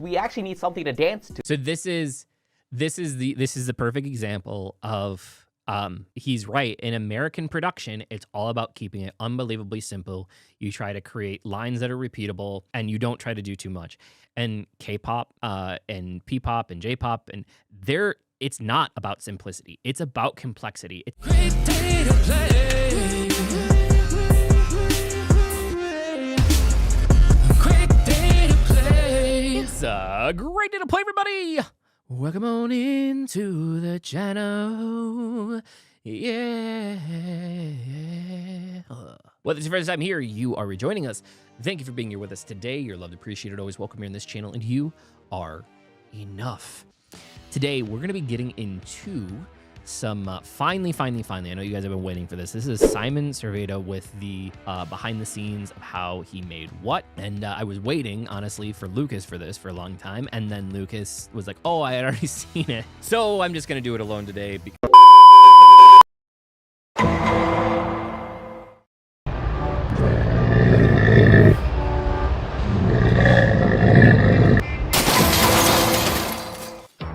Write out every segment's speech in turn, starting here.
We actually need something to dance to. So this is the perfect example of he's right. In American production, it's all about keeping it unbelievably simple. You try to create lines that are repeatable, and you don't try to do too much. And K-pop and P-pop and J-pop, and it's not about simplicity. It's about complexity. Great day to play. Great day to play. It's a great day to play, everybody. Welcome on into the channel. Yeah. Well, this is your first time here. You are rejoining us. Thank you for being here with us today. You're loved, appreciated, always welcome here in this channel, and you are enough. Today, we're going to be getting into some finally, I know you guys have been waiting for this. This is Simon Servida with the behind the scenes of how he made what. And I was waiting, honestly, for Lucas for this for a long time. And then Lucas was like, oh, I had already seen it. So I'm just going to do it alone today.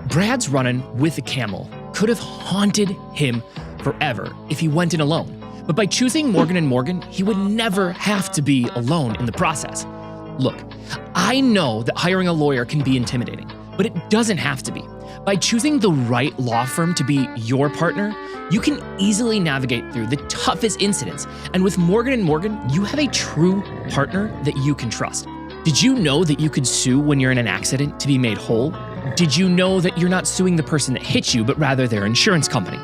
Brad's running with a camel could have haunted him forever if he went in alone. But by choosing Morgan & Morgan, he would never have to be alone in the process. Look, I know that hiring a lawyer can be intimidating, but it doesn't have to be. By choosing the right law firm to be your partner, you can easily navigate through the toughest incidents. And with Morgan & Morgan, you have a true partner that you can trust. Did you know that you could sue when you're in an accident to be made whole? Did you know that you're not suing the person that hit you, but rather their insurance company?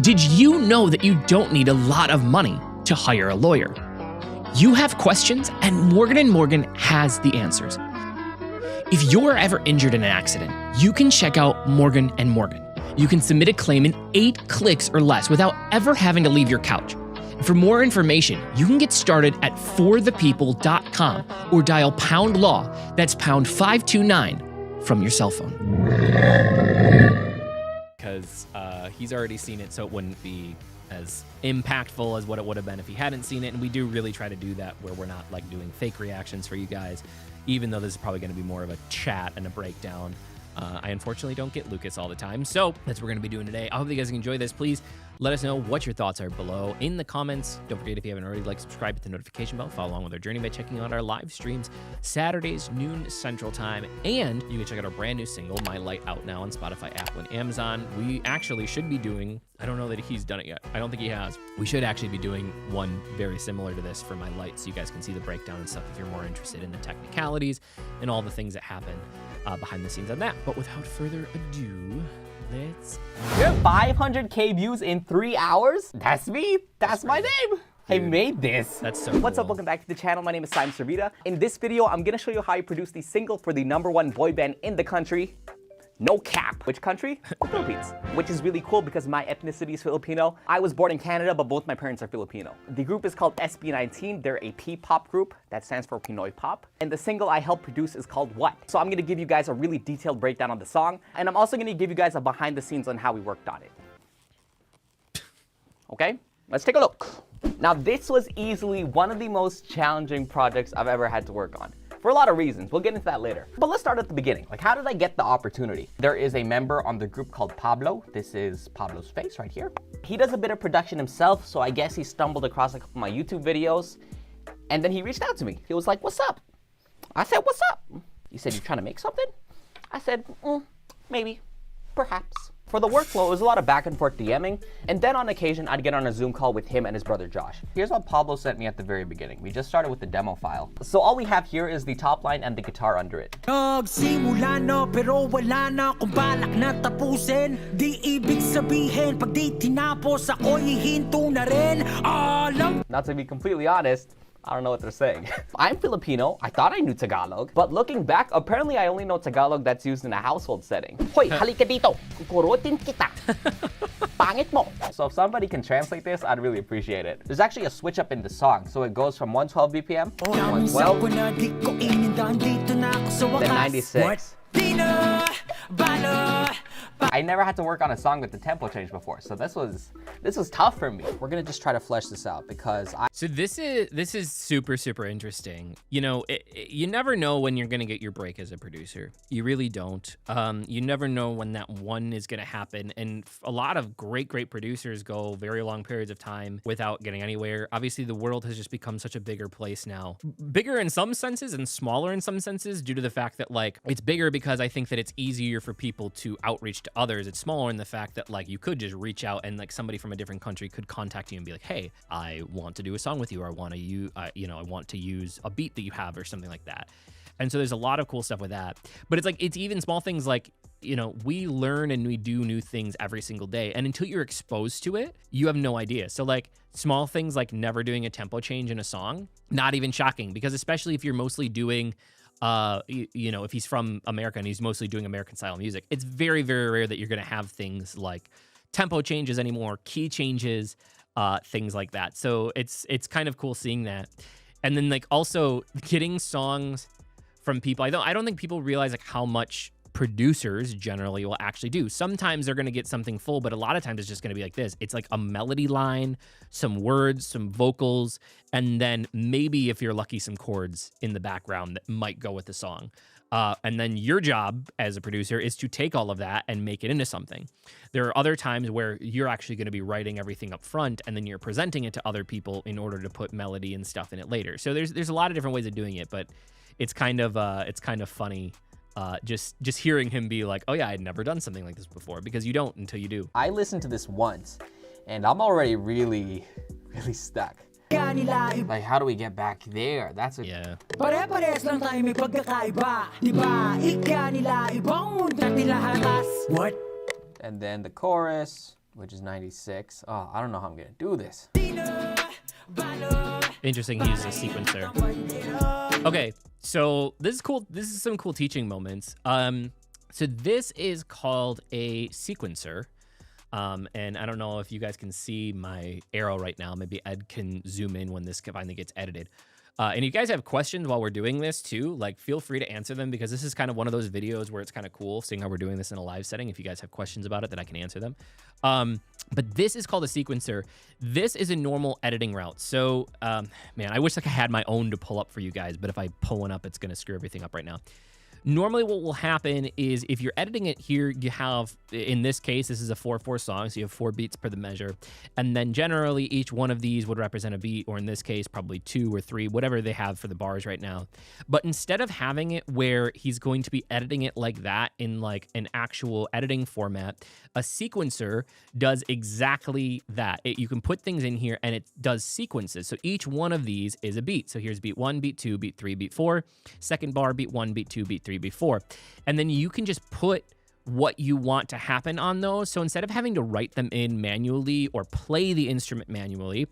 Did you know that you don't need a lot of money to hire a lawyer? You have questions, and Morgan & Morgan has the answers. If you're ever injured in an accident, you can check out Morgan & Morgan. You can submit a claim in 8 clicks or less without ever having to leave your couch. And for more information, you can get started at forthepeople.com or dial #law, that's #529, from your cell phone. Because he's already seen it, so it wouldn't be as impactful as what it would have been if he hadn't seen it. And we do really try to do that where we're not like doing fake reactions for you guys, even though this is probably going to be more of a chat and a breakdown. I unfortunately don't get Lucas all the time, so that's what we're going to be doing today. I hope you guys enjoy this. Please let us know what your thoughts are below in the comments. Don't forget, if you haven't already, like, subscribe, hit the notification bell, follow along with our journey by checking out our live streams Saturdays, noon Central Time, and you can check out our brand new single, My Light, out now on Spotify, Apple, and Amazon. We actually should be doing, I don't know that he's done it yet. I don't think he has. We should actually be doing one very similar to this for My Light, so you guys can see the breakdown and stuff if you're more interested in the technicalities and all the things that happen behind the scenes on that. But without further ado, let's go. 500K views in 3 hours? That's me. That's my name. I made this. That's so cool. What's up? Welcome back to the channel. My name is Simon Servida. In this video, I'm gonna show you how I produced the single for the #1 boy band in the country. No cap. Which country? The Philippines. Which is really cool because my ethnicity is Filipino. I was born in Canada, but both my parents are Filipino. The group is called SB19. They're a P-pop group. That stands for Pinoy Pop. And the single I helped produce is called What? So I'm going to give you guys a really detailed breakdown on the song. And I'm also going to give you guys a behind the scenes on how we worked on it. Okay? Let's take a look. Now, this was easily one of the most challenging projects I've ever had to work on. For a lot of reasons. We'll get into that later. But let's start at the beginning. Like, how did I get the opportunity? There is a member on the group called Pablo. This is Pablo's face right here. He does a bit of production himself, so I guess he stumbled across a couple of my YouTube videos. And then he reached out to me. He was like, what's up? I said, what's up? He said, you trying to make something? I said, maybe, perhaps. For the workflow, it was a lot of back and forth DMing, and then on occasion, I'd get on a Zoom call with him and his brother Josh. Here's what Pablo sent me at the very beginning. We just started with the demo file. So all we have here is the top line and the guitar under it. Nagsimula na pero wala na kung balak na tapusin. Di ibig sabihin pag di tinapos ako'y hihinto na rin. Alam. Not to be completely honest, I don't know what they're saying. I'm Filipino. I thought I knew Tagalog. But looking back, apparently I only know Tagalog that's used in a household setting. Hoy, halika dito. Kukurutin kita. Pangit mo. So if somebody can translate this, I'd really appreciate it. There's actually a switch up in the song. So it goes from 112 BPM to 112, then 96. I never had to work on a song with the tempo change before, so this was tough for me. We're gonna just try to flesh this out because So this is super interesting. You know, you never know when you're gonna get your break as a producer. You really don't. You never know when that one is gonna happen, and a lot of great producers go very long periods of time without getting anywhere. Obviously, the world has just become such a bigger place now. Bigger in some senses and smaller in some senses due to the fact that, like, it's bigger because I think that it's easier for people to outreach to others. It's smaller in the fact that, like, you could just reach out and, like, somebody from a different country could contact you and be like, hey, I want to do a song with you, or I want to use, I want to use a beat that you have or something like that. And so there's a lot of cool stuff with that. But it's like, it's even small things like, you know, we learn and we do new things every single day. And until you're exposed to it, you have no idea. So like small things like never doing a tempo change in a song, not even shocking, because especially if you're mostly doing, you know, if he's from America and he's mostly doing American style music, it's very rare that you're going to have things like tempo changes anymore, key changes, things like that. So it's kind of cool seeing that. And then like also getting songs from people. I don't think people realize like how much producers generally will actually do. Sometimes they're going to get something full, but a lot of times it's just going to be like this. It's like a melody line, some words, some vocals, and then maybe if you're lucky, some chords in the background that might go with the song. And then your job as a producer is to take all of that and make it into something. There are other times where you're actually going to be writing everything up front and then you're presenting it to other people in order to put melody and stuff in it later. So there's a lot of different ways of doing it, but it's kind of funny. Just hearing him be like, oh yeah, I'd never done something like this before, because you don't until you do. I listened to this once and I'm already really stuck. Like, how do we get back there? That's a... Yeah. Pare-parehas lang tayo may pagkakaiba, diba? Ika nila ibang mundo nila hatas. What? And then the chorus, which is 96. Oh, I don't know how I'm gonna do this. Interesting, he uses a sequencer. Okay, so this is cool. This is some cool teaching moments. So this is called a sequencer. And I don't know if you guys can see my arrow right now. Maybe Ed can zoom in when this finally gets edited. And if you guys have questions while we're doing this too, like feel free to answer them, because this is kind of one of those videos where it's kind of cool seeing how we're doing this in a live setting. If you guys have questions about it, then I can answer them. But this is called a sequencer. This is a normal editing route. So, man, I wish like I had my own to pull up for you guys, but if I pull one up, it's going to screw everything up right now. Normally what will happen is if you're editing it here, you have, in this case, this is a 4/4 song, so you have 4 beats per the measure. And then generally each one of these would represent a beat, or in this case, probably 2 or 3, whatever they have for the bars right now. But instead of having it where he's going to be editing it like that in like an actual editing format, a sequencer does exactly that. You can put things in here and it does sequences. So each one of these is a beat. So here's beat 1, beat 2, beat 3, beat 4. Second bar, beat 1, beat 2, beat 3, beat 4. And then you can just put what you want to happen on those. So instead of having to write them in manually or play the instrument manually,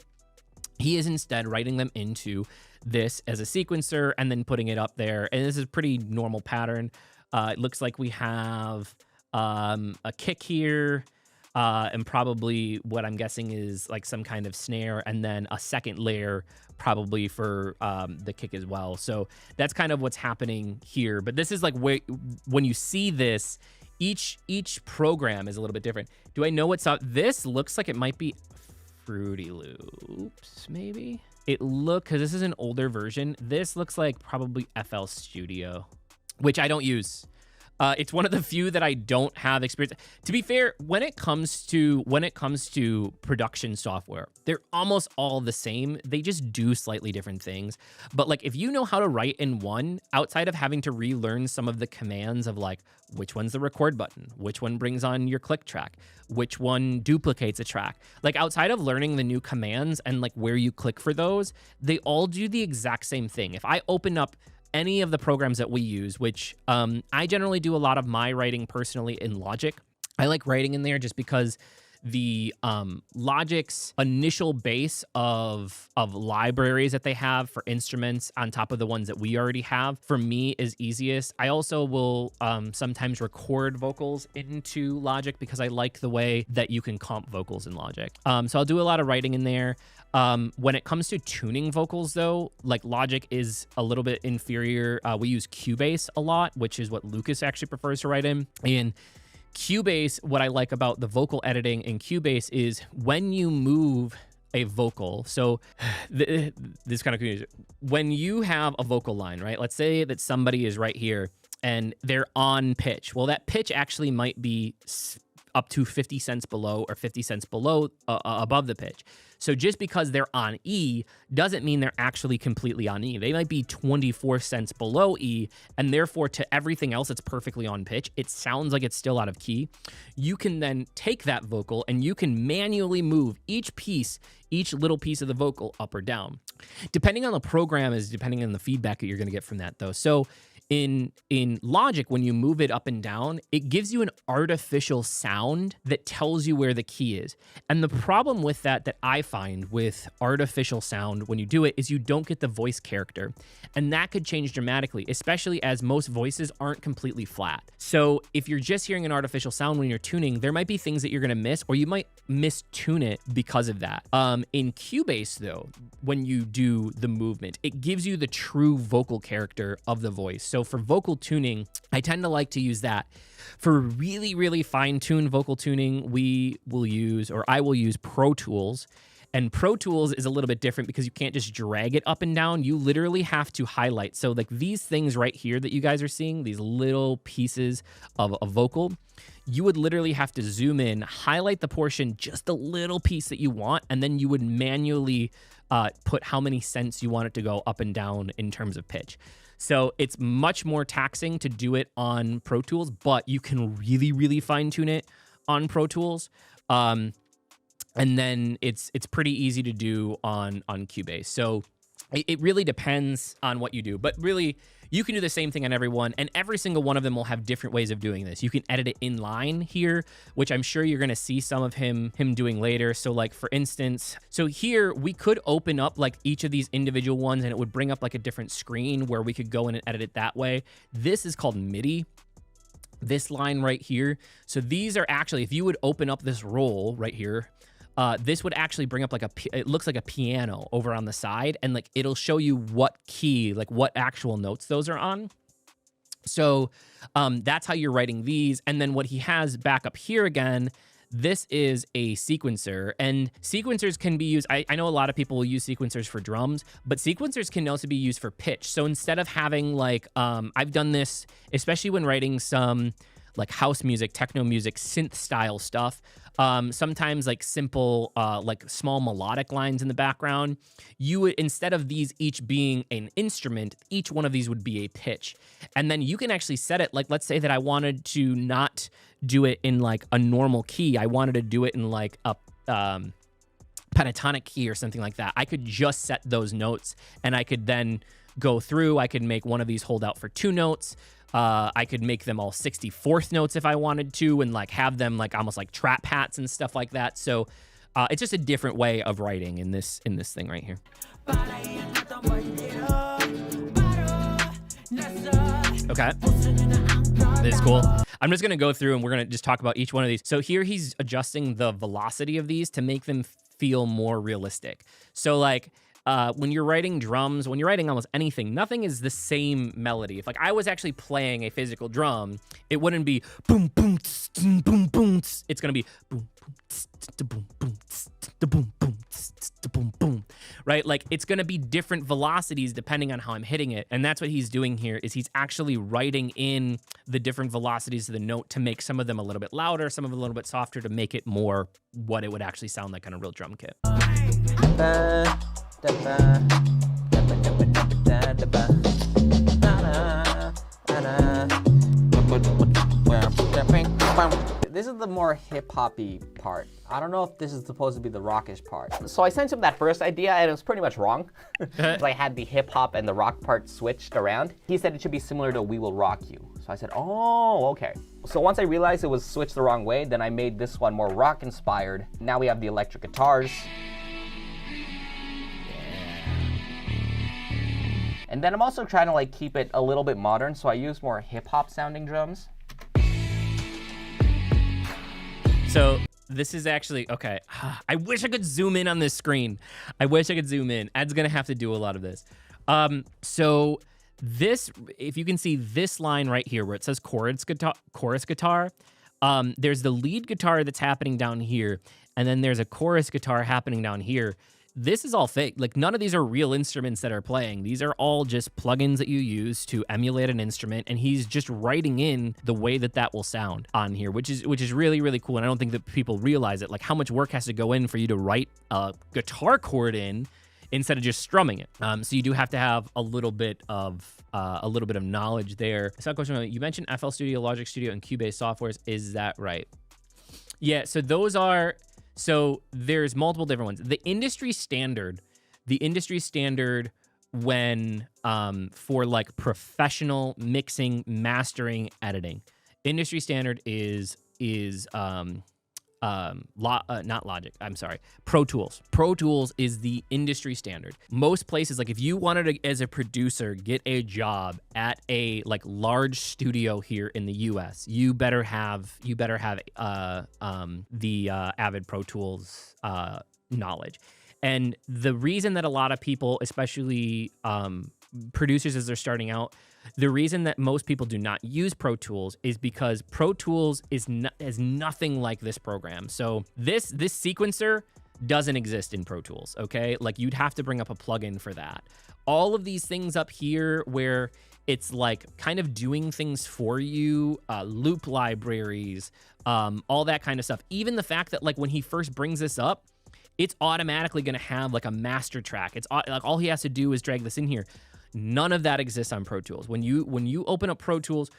he is instead writing them into this as a sequencer and then putting it up there. And this is a pretty normal pattern. It looks like we have a kick here, and probably what I'm guessing is like some kind of snare, and then a second layer probably for the kick as well. So that's kind of what's happening here. But this is like when you see this, each program is a little bit different. Do I know what's up? This looks like it might be Fruity Loops, maybe? Because this is an older version. This looks like probably FL Studio, which I don't use. It's one of the few that I don't have experience. To be fair, when it comes to production software, they're almost all the same. They just do slightly different things. But like, if you know how to write in one, outside of having to relearn some of the commands of like, which one's the record button, which one brings on your click track, which one duplicates a track, like outside of learning the new commands and like where you click for those, they all do the exact same thing. If I open up any of the programs that we use, which I generally do a lot of my writing personally in Logic. I like writing in there just because the Logic's initial base of libraries that they have for instruments on top of the ones that we already have, for me, is easiest. I also will sometimes record vocals into Logic because I like the way that you can comp vocals in Logic. So I'll do a lot of writing in there. When it comes to tuning vocals, though, like Logic is a little bit inferior. We use Cubase a lot, which is what Lucas actually prefers to write in. And Cubase, what I like about the vocal editing in Cubase is when you move a vocal. So this kind of confusing. When you have a vocal line, right? Let's say that somebody is right here and they're on pitch. Well, that pitch actually might be up to 50 cents below or 50 cents below above the pitch. So just because they're on E doesn't mean they're actually completely on E. They might be 24 cents below E, and therefore to everything else it's perfectly on pitch. It sounds like it's still out of key. You can then take that vocal and you can manually move each little piece of the vocal up or down. Depending on the program is depending on the feedback that you're going to get from that though. So in Logic, when you move it up and down, it gives you an artificial sound that tells you where the key is. And the problem with that I find with artificial sound when you do it is you don't get the voice character. And that could change dramatically, especially as most voices aren't completely flat. So if you're just hearing an artificial sound when you're tuning, there might be things that you're gonna miss, or you might mistune it because of that. In Cubase though, when you do the movement, it gives you the true vocal character of the voice. So for vocal tuning, I tend to like to use that. For really, really fine-tuned vocal tuning, I will use Pro Tools. And Pro Tools is a little bit different because you can't just drag it up and down. You literally have to highlight. So like these things right here that you guys are seeing, these little pieces of a vocal, you would literally have to zoom in, highlight the portion, just a little piece that you want, and then you would manually put how many cents you want it to go up and down in terms of pitch. So it's much more taxing to do it on Pro Tools, but you can really, really fine tune it on Pro Tools. And then it's pretty easy to do on Cubase. So it really depends on what you do, but really you can do the same thing on every one, and every single one of them will have different ways of doing this. You can edit it in line here, which I'm sure you're gonna see some of him doing later. So like for instance, so here we could open up like each of these individual ones and it would bring up like a different screen where we could go in and edit it that way. This is called MIDI. This line right here. So these are actually, if you would open up this roll right here, this would actually bring up like it looks like a piano over on the side, and like it'll show you what key, like what actual notes those are on. So that's how you're writing these. And then what he has back up here again, this is a sequencer, and sequencers can be used. I know a lot of people will use sequencers for drums, but sequencers can also be used for pitch. So instead of having like, I've done this, especially when writing some like house music, techno music, synth style stuff. Sometimes like simple, like small melodic lines in the background, you would, instead of these each being an instrument, each one of these would be a pitch. And then you can actually set it, like, let's say that I wanted to not do it in like a normal key. I wanted to do it in like a, pentatonic key or something like that. I could just set those notes and I could then go through, I could make one of these hold out for 2 notes. I could make them all 64th notes if I wanted to, and like have them like almost like trap hats and stuff like that. So it's just a different way of writing in this thing right here. Okay, this is cool. I'm just gonna go through and we're gonna just talk about each one of these. So here he's adjusting the velocity of these to make them feel more realistic. So like, when you're writing drums, when you're writing almost anything, nothing is the same melody. If like I was actually playing a physical drum, it wouldn't be boom, boom, tss, boom, boom, tss. It's gonna be boom, boom, tss, boom, boom, tss, boom, boom, tss, boom, boom, right? Like it's gonna be different velocities depending on how I'm hitting it. And that's what he's doing here, is he's actually writing in the different velocities of the note to make some of them a little bit louder, some of them a little bit softer, to make it more what it would actually sound like on a real drum kit. This is the more hip-hoppy part. I don't know if this is supposed to be the rockish part. So I sent him that first idea and it was pretty much wrong. I had the hip hop and the rock part switched around. He said it should be similar to We Will Rock You. So I said, oh, okay. So once I realized it was switched the wrong way, then I made this one more rock inspired. Now we have the electric guitars. And then I'm also trying to like keep it a little bit modern, so I use more hip hop sounding drums. So this is actually, okay, I wish I could zoom in on this screen. I wish I could zoom in. Ed's gonna have to do a lot of this. So this, if you can see this line right here where it says chorus guitar, There's the lead guitar that's happening down here, and then there's a chorus guitar happening down here. This is all fake. Like, none of these are real instruments that are playing. These are all just plugins that you use to emulate an instrument, and he's just writing in the way that that will sound on here, which is really, really cool. And I don't think that people realize it, like how much work has to go in for you to write a guitar chord in instead of just strumming it. So you do have to have a little bit of knowledge there. Second question, you mentioned FL Studio, Logic Studio, and Cubase softwares. Is that right? Yeah, so those are... So there's multiple different ones. The industry standard when for like professional mixing, mastering, editing, industry standard is not Logic. I'm sorry, Pro Tools. Pro Tools is the industry standard. Most places, like if you wanted to, as a producer, get a job at a like large studio here in the U.S., you better have the Avid Pro Tools knowledge. And the reason that a lot of people, especially producers as they're starting out, the reason that most people do not use Pro Tools is because Pro Tools is nothing like this program. So this sequencer doesn't exist in Pro Tools, okay? Like, you'd have to bring up a plugin for that. All of these things up here where it's like kind of doing things for you, loop libraries, all that kind of stuff. Even the fact that like when he first brings this up, it's automatically going to have like a master track. It's like all he has to do is drag this in here. None of that exists on Pro Tools. When you open up Pro Tools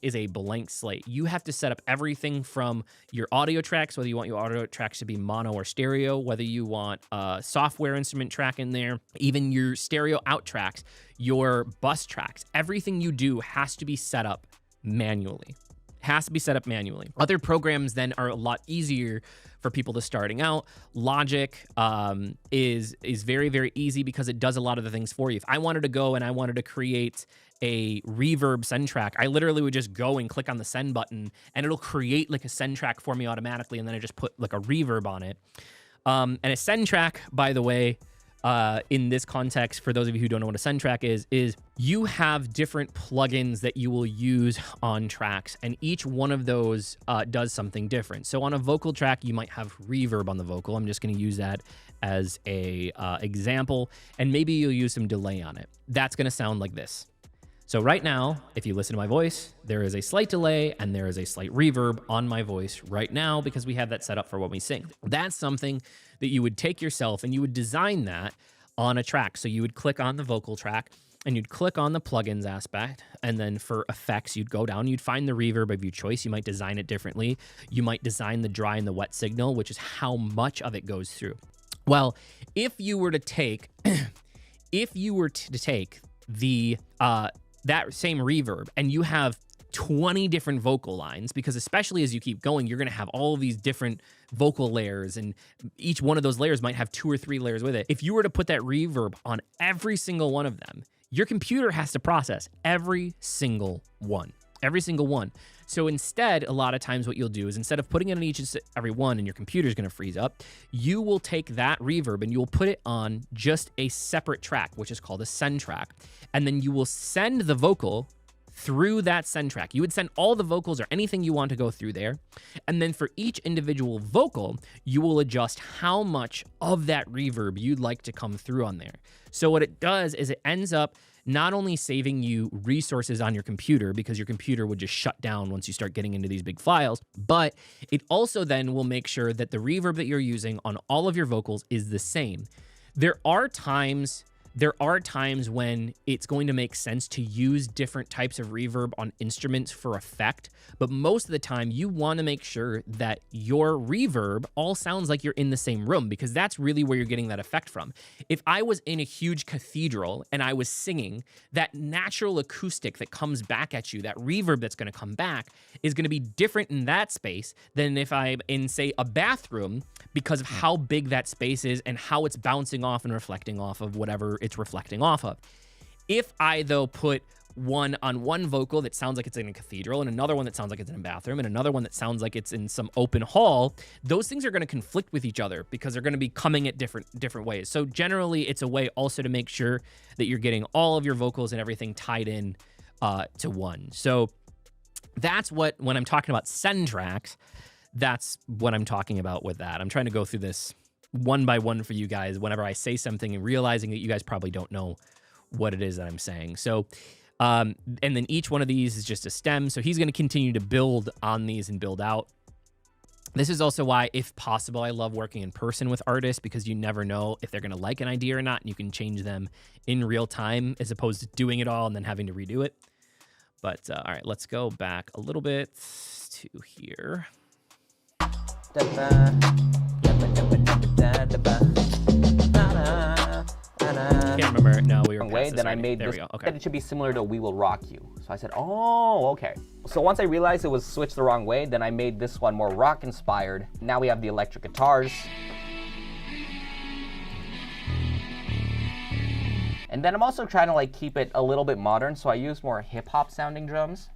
is a blank slate. You have to set up everything from your audio tracks, whether you want your audio tracks to be mono or stereo, whether you want a software instrument track in there, even your stereo out tracks, your bus tracks. Everything you do has to be set up manually. Other programs then are a lot easier for people to starting out. Logic is very, very easy because it does a lot of the things for you. If I wanted to go and I wanted to create a reverb send track, I literally would just go and click on the send button and it'll create like a send track for me automatically, and then I just put like a reverb on it. And a send track, by the way, in this context, for those of you who don't know what a send track is you have different plugins that you will use on tracks, and each one of those does something different. So on a vocal track, you might have reverb on the vocal. I'm just going to use that as a example, and maybe you'll use some delay on it. That's going to sound like this. So right now, if you listen to my voice, there is a slight delay and there is a slight reverb on my voice right now because we have that set up for when we sing. That's something that you would take yourself and you would design that on a track. So you would click on the vocal track and you'd click on the plugins aspect, and then for effects, you'd go down, you'd find the reverb of your choice. You might design it differently. You might design the dry and the wet signal, which is how much of it goes through. Well, if you were to take the that same reverb and you have 20 different vocal lines, because especially as you keep going, you're going to have all of these different vocal layers, and each one of those layers might have 2 or 3 layers with it. If you were to put that reverb on every single one of them, your computer has to process every single one. So instead, a lot of times what you'll do is, instead of putting it on each and every one and your computer's going to freeze up, you will take that reverb and you will put it on just a separate track, which is called a send track. And then you will send the vocal through that send track. You would send all the vocals or anything you want to go through there. And then for each individual vocal, you will adjust how much of that reverb you'd like to come through on there. So what it does is it ends up not only saving you resources on your computer, because your computer would just shut down once you start getting into these big files, but it also then will make sure that the reverb that you're using on all of your vocals is the same. There are times when it's going to make sense to use different types of reverb on instruments for effect, but most of the time you want to make sure that your reverb all sounds like you're in the same room, because that's really where you're getting that effect from. If I was in a huge cathedral and I was singing, that natural acoustic that comes back at you, that reverb that's going to come back, is going to be different in that space than if I'm in, say, a bathroom, because of how big that space is and how it's bouncing off and reflecting off of whatever it's reflecting off of. If I, though, put one on one vocal that sounds like it's in a cathedral, and another one that sounds like it's in a bathroom, and another one that sounds like it's in some open hall, those things are going to conflict with each other because they're going to be coming at different ways. So generally, it's a way also to make sure that you're getting all of your vocals and everything tied in to one. So That's what, when I'm talking about send tracks, that's what I'm talking about with that. I'm trying to go through this one by one for you guys whenever I say something and realizing that you guys probably don't know what it is that I'm saying. So, and then each one of these is just a stem. So he's going to continue to build on these and build out. This is also why, if possible, I love working in person with artists, because you never know if they're going to like an idea or not, and you can change them in real time as opposed to doing it all and then having to redo it. But all right, let's go back a little bit to here. Can't remember. No, we were past this Then I already. made There this. we go. That Okay. it should be similar to "We Will Rock You." So I said, "Oh, okay." So once I realized it was switched the wrong way, then I made this one more rock inspired. Now we have the electric guitars. And then I'm also trying to like keep it a little bit modern, so I use more hip hop sounding drums.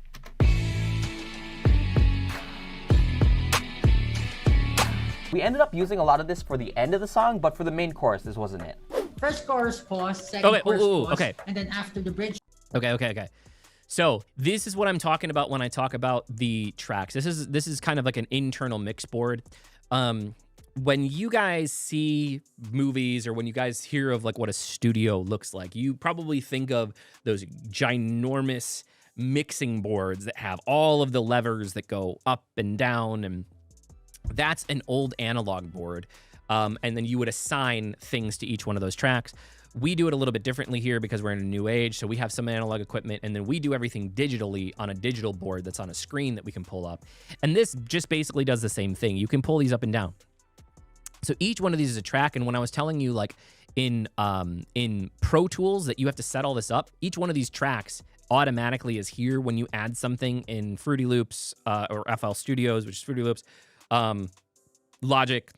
We ended up using a lot of this for the end of the song, but for the main chorus, this wasn't it. First chorus pause, second chorus pause, okay. and then after the bridge. Okay. So this is what I'm talking about when I talk about the tracks. This is kind of like an internal mix board. When you guys see movies or when you guys hear of like what a studio looks like, you probably think of those ginormous mixing boards that have all of the levers that go up and down, and that's an old analog board. And then you would assign things to each one of those tracks. We do it a little bit differently here because we're in a new age. So we have some analog equipment, and then we do everything digitally on a digital board that's on a screen that we can pull up. And this just basically does the same thing. You can pull these up and down. So each one of these is a track. And when I was telling you, like in Pro Tools, that you have to set all this up, each one of these tracks automatically is here when you add something in Fruity Loops or FL Studios, which is Fruity Loops, Logic,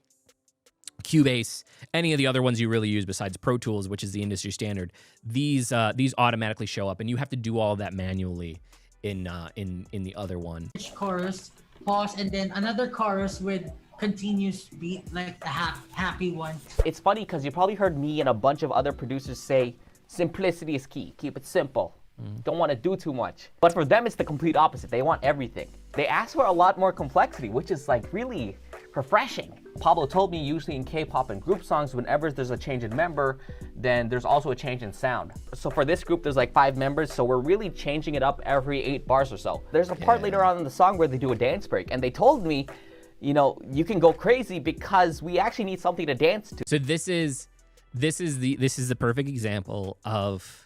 Cubase, any of the other ones you really use besides Pro Tools, which is the industry standard. These automatically show up, and you have to do all of that manually in the other one. Chorus, pause, and then another chorus with continuous beat, like the happy one. It's funny because you probably heard me and a bunch of other producers say, simplicity is key, keep it simple. Don't want to do too much. But for them, it's the complete opposite. They want everything. They ask for a lot more complexity, which is like really refreshing. Pablo told me usually in K-pop and group songs, whenever there's a change in member, then there's also a change in sound. So for this group, there's like 5 members, so we're really changing it up every 8 bars or so. There's a part later on in the song where they do a dance break, and they told me, you know, you can go crazy because we actually need something to dance to. So this is the perfect example of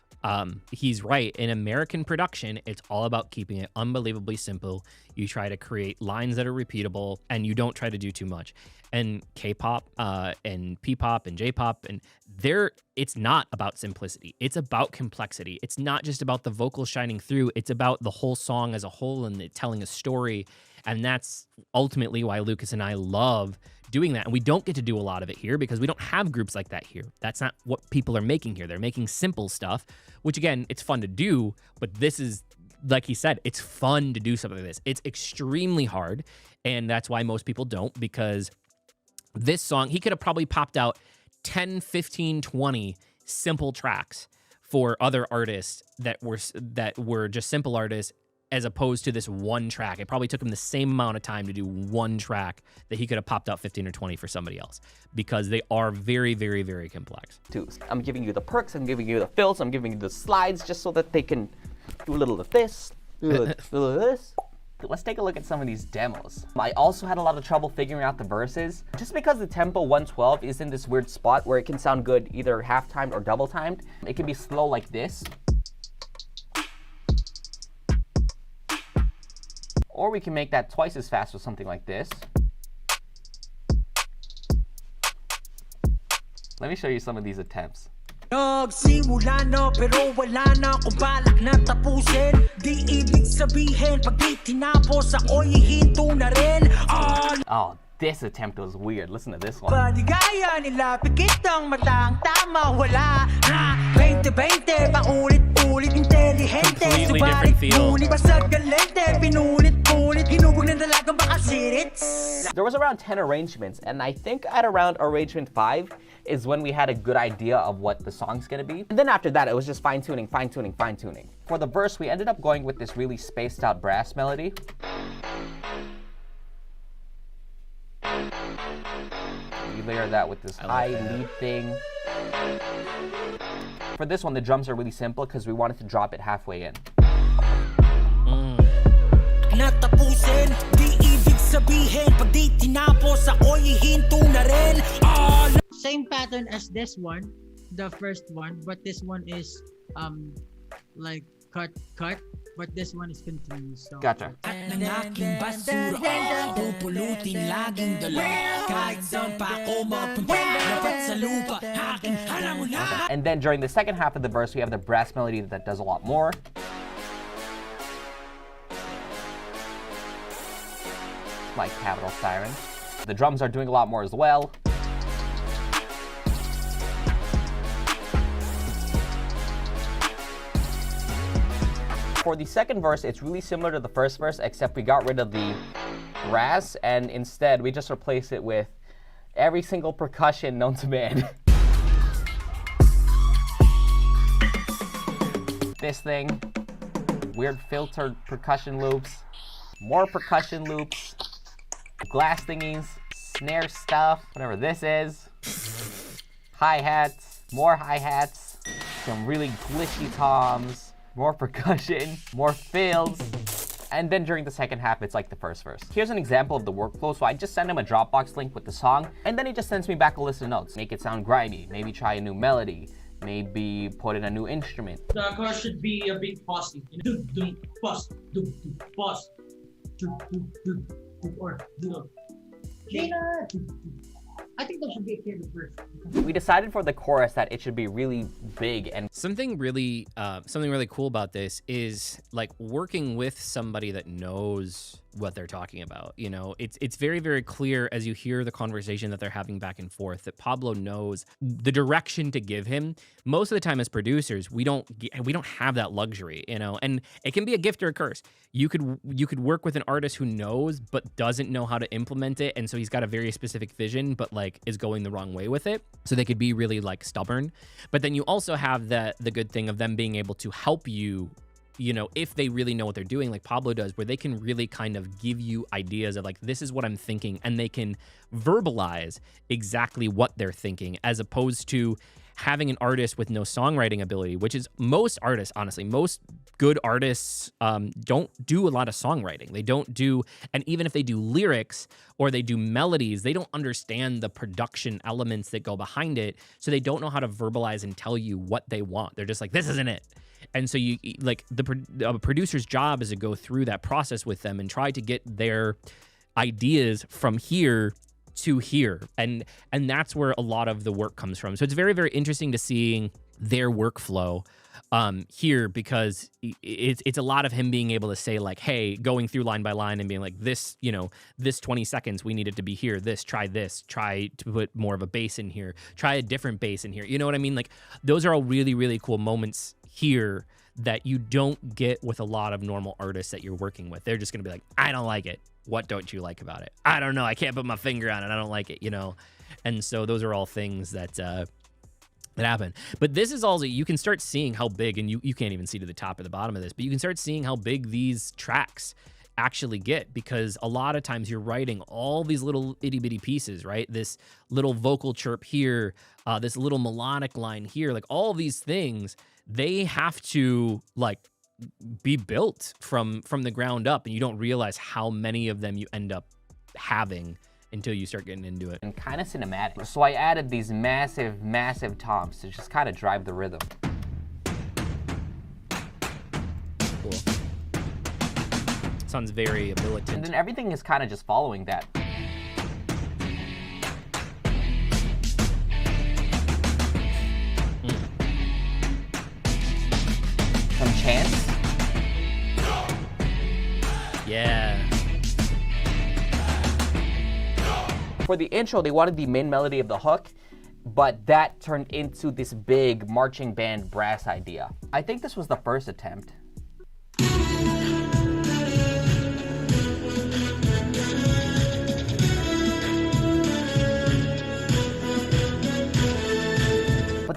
he's right. In American production, it's all about keeping it unbelievably simple. You try to create lines that are repeatable, and you don't try to do too much. And K-pop and P-pop and J-pop, and it's not about simplicity. It's about complexity. It's not just about the vocals shining through. It's about the whole song as a whole and it telling a story. And that's ultimately why Lucas and I love doing that. And we don't get to do a lot of it here because we don't have groups like that here. That's not what people are making here. They're making simple stuff, which again, it's fun to do, but this is, like he said, it's fun to do something like this. It's extremely hard, and that's why most people don't, because this song, he could have probably popped out 10, 15, 20 simple tracks for other artists that were just simple artists, as opposed to this one track. It probably took him the same amount of time to do one track that he could have popped out 15 or 20 for somebody else, because they are very, very, very complex. I'm giving you the perks, I'm giving you the fills, I'm giving you the slides just so that they can do a little of this, do a little of this. Let's take a look at some of these demos. I also had a lot of trouble figuring out the verses, just because the tempo 112 is in this weird spot where it can sound good either half-timed or double-timed. It can be slow like this, or we can make that twice as fast with something like this. Let me show you some of these attempts. Nagsimula na pero wala na akong balak na tapusin. Di ibig sabihin pag di tinapos ako'y hihinto na rin. Oh, this attempt was weird. Listen to this one. Paligaya nila, pikit ang mata, ang tama wala. 20-20, paulit-ulit, intelihente. Completely different feel. Ngunit basag galente, pinulit-ulit, hinubog ng dalagang baka sirit. There was around 10 arrangements, and I think at around arrangement 5 is when we had a good idea of what the song's gonna be. And then after that, it was just fine-tuning, fine-tuning, fine-tuning. For the verse, we ended up going with this really spaced out brass melody. We layer that with this high lead thing. For this one, the drums are really simple because we wanted to drop it halfway in. Natapusin, di ibig sabihin pag di tinapos ako'y hihinto na rin. Same pattern as this one, the first one, but this one is like cut, but this one is continuous. So. Gotcha. Ng aking basura, pupulutin laging dala. Kahit saan pa ako mapunta, dapat sa lupa, aking alam mo na. And then during the second half of the verse, we have the brass melody that does a lot more. Like Capital Siren. The drums are doing a lot more as well. For the second verse, it's really similar to the first verse, except we got rid of the brass and instead we just replaced it with every single percussion known to man. This thing, weird filtered percussion loops, more percussion loops, glass thingies, snare stuff, whatever this is, hi-hats, more hi-hats, some really glitchy toms, more percussion, more fills, and then during the second half, it's like the first verse. Here's an example of the workflow. So I just send him a Dropbox link with the song, and then he just sends me back a list of notes. Make it sound grimy, maybe try a new melody, maybe put in a new instrument. The chorus should be a bit bossy. Boss, boss, or I think that should be a kid first. We decided for the chorus that it should be really big and Something really cool about this is like working with somebody that knows what they're talking about. You know, it's very, very clear as you hear the conversation that they're having back and forth that Pablo knows the direction to give him. Most of the time as producers, we don't have that luxury, you know, and it can be a gift or a curse. You could work with an artist who knows but doesn't know how to implement it, and so he's got a very specific vision but like is going the wrong way with it. So they could be really like stubborn. But then you also have the good thing of them being able to help you, you know, if they really know what they're doing, like Pablo does, where they can really kind of give you ideas of like, this is what I'm thinking, and they can verbalize exactly what they're thinking, as opposed to having an artist with no songwriting ability, which is most artists, honestly, most good artists don't do a lot of songwriting. They don't do, and even if they do lyrics or they do melodies, they don't understand the production elements that go behind it. So they don't know how to verbalize and tell you what they want. They're just like, this isn't it. And so you like the producer's job is to go through that process with them and try to get their ideas from here to here, and that's where a lot of the work comes from. So it's very, very interesting to seeing their workflow here, because it's a lot of him being able to say like, hey, going through line by line and being like, this, you know, this 20 seconds we need it to be here, try to put more of a bass in here, try a different bass in here, you know what I mean? Like those are all really, really cool moments here that you don't get with a lot of normal artists that you're working with. They're just gonna be like, I don't like it. What don't you like about it? I don't know. I can't put my finger on it. I don't like it, you know? And so those are all things that that happen. But this is also, you can start seeing how big, and you can't even see to the top or the bottom of this, but you can start seeing how big these tracks actually get, because a lot of times you're writing all these little itty bitty pieces, right? This little vocal chirp here, this little melodic line here, like all these things, they have to like be built from the ground up, and you don't realize how many of them you end up having until you start getting into it. And kind of cinematic. So I added these massive, massive toms to just kind of drive the rhythm. Cool. Sounds very militant. And then everything is kind of just following that. Some chants. Yeah. For the intro, they wanted the main melody of the hook, but that turned into this big marching band brass idea. I think this was the first attempt.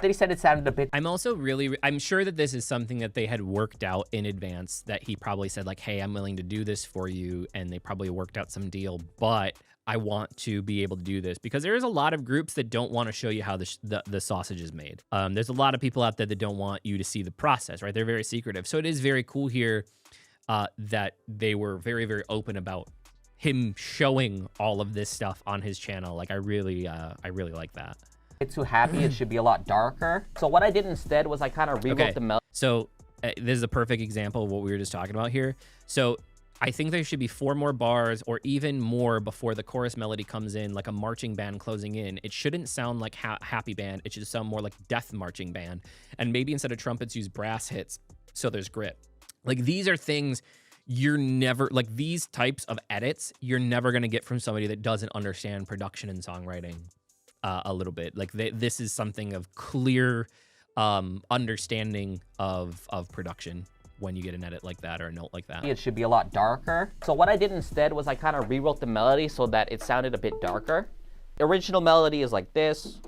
then he said it sounded a bit. I'm also I'm sure that this is something that they had worked out in advance, that he probably said like, hey, I'm willing to do this for you. And they probably worked out some deal, but I want to be able to do this, because there is a lot of groups that don't want to show you how the sausage is made. There's a lot of people out there that don't want you to see the process, right? They're very secretive. So it is very cool here that they were very, very open about him showing all of this stuff on his channel. Like I really like that. Too happy. It should be a lot darker. So what I did instead was I kind of rewrote the melody. So this is a perfect example of what we were just talking about here. So I think there should be 4 more bars or even more before the chorus melody comes in, like a marching band closing in. It shouldn't sound like happy band. It should sound more like death marching band. And maybe instead of trumpets, use brass hits so there's grip. Like these are things you're never, like these types of edits, you're never going to get from somebody that doesn't understand production and songwriting a little bit. Like this is something of clear understanding of production when you get an edit like that or a note like that. It should be a lot darker. So what I did instead was I kind of rewrote the melody so that it sounded a bit darker. The original melody is like this.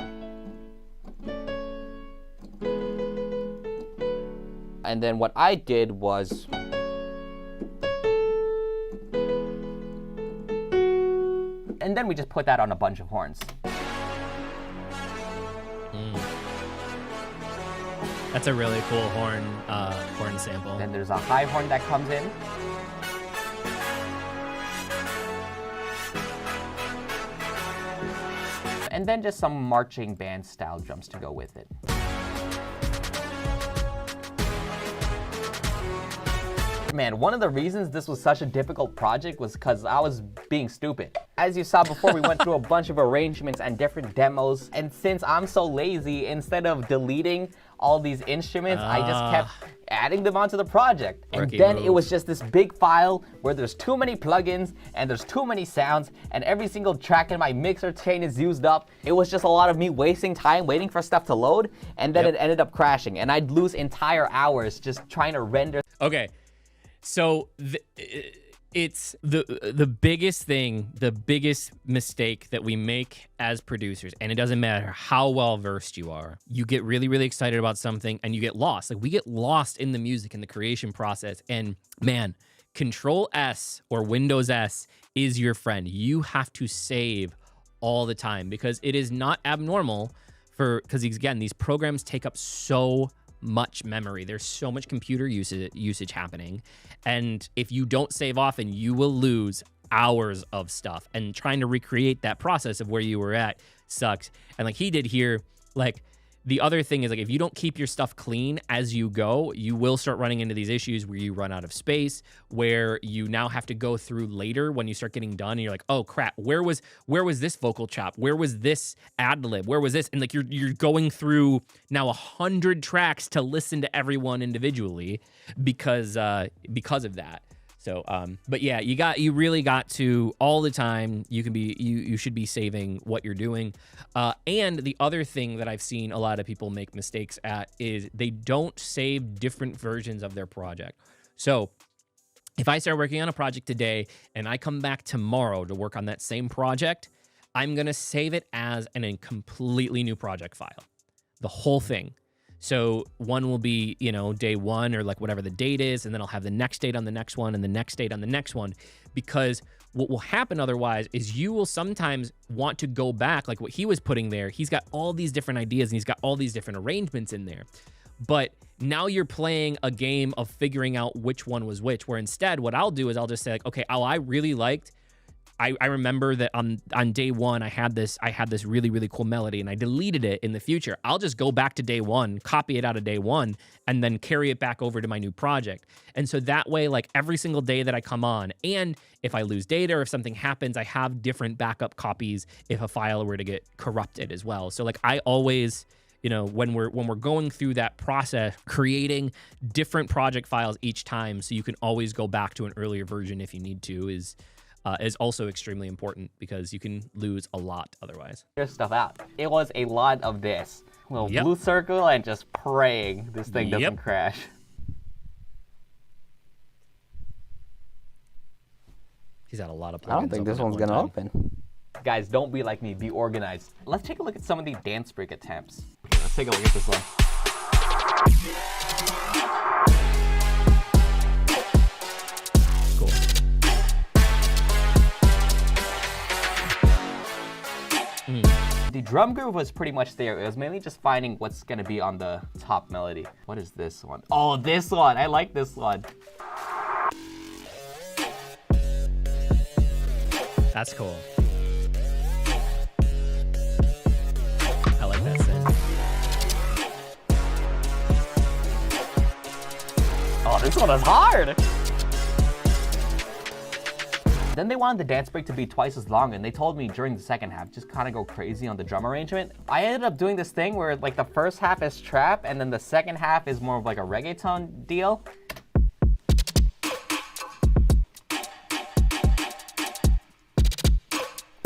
And then what I did was and then we just put that on a bunch of horns. That's a really cool horn sample. Then there's a high horn that comes in. And then just some marching band style drums to go with it. Man, one of the reasons this was such a difficult project was because I was being stupid. As you saw before, we went through a bunch of arrangements and different demos. And since I'm so lazy, instead of deleting all these instruments, I just kept adding them onto the project. And then it was just this big file where there's too many plugins and there's too many sounds and every single track in my mixer chain is used up. It was just a lot of me wasting time waiting for stuff to load, and then it ended up crashing. And I'd lose entire hours just trying to render. Okay. So it's the biggest thing, the biggest mistake that we make as producers, and it doesn't matter how well versed you are, you get really, really excited about something and you get lost. Like we get lost in the music and the creation process, and man, Control S or Windows S is your friend. You have to save all the time because it is not abnormal because again, these programs take up so much memory. There's so much computer usage happening. And if you don't save often, you will lose hours of stuff. And trying to recreate that process of where you were at sucks. And like he did here, like the other thing is like if you don't keep your stuff clean as you go, you will start running into these issues where you run out of space, where you now have to go through later when you start getting done and you're like, oh crap, where was this vocal chop? Where was this ad lib? Where was this? And like you're going through now 100 tracks to listen to everyone individually because of that. So, but yeah, you really got to all the time. You should be saving what you're doing. And the other thing that I've seen a lot of people make mistakes at is they don't save different versions of their project. So if I start working on a project today and I come back tomorrow to work on that same project, I'm going to save it as a completely new project file, the whole thing. So one will be, day one or like whatever the date is, and then I'll have the next date on the next one and the next date on the next one, because what will happen otherwise is you will sometimes want to go back, like what he was putting there. He's got all these different ideas and he's got all these different arrangements in there. But now you're playing a game of figuring out which one was which, where instead what I'll do is I'll just say like, okay, I really liked, I remember that on day one, I had this really, really cool melody and I deleted it in the future. I'll just go back to day one, copy it out of day one, and then carry it back over to my new project. And so that way, like every single day that I come on, and if I lose data or if something happens, I have different backup copies if a file were to get corrupted as well. So like I always, when we're going through that process, creating different project files each time so you can always go back to an earlier version if you need to is also extremely important because you can lose a lot otherwise. Figure stuff out. It was a lot of this. Little blue circle and just praying this thing doesn't crash. He's had a lot of plugins. I don't think this one's gonna open. Guys, don't be like me. Be organized. Let's take a look at some of the dance break attempts. Okay, let's Let's take a look at this one. Cool. The drum groove was pretty much there. It was mainly just finding what's gonna be on the top melody. What is this one? Oh, this one. I like this one. That's cool. I like that synth. Oh, this one is hard. Then they wanted the dance break to be twice as long, and they told me during the second half, just kind of go crazy on the drum arrangement. I ended up doing this thing where like the first half is trap, and then the second half is more of like a reggaeton deal.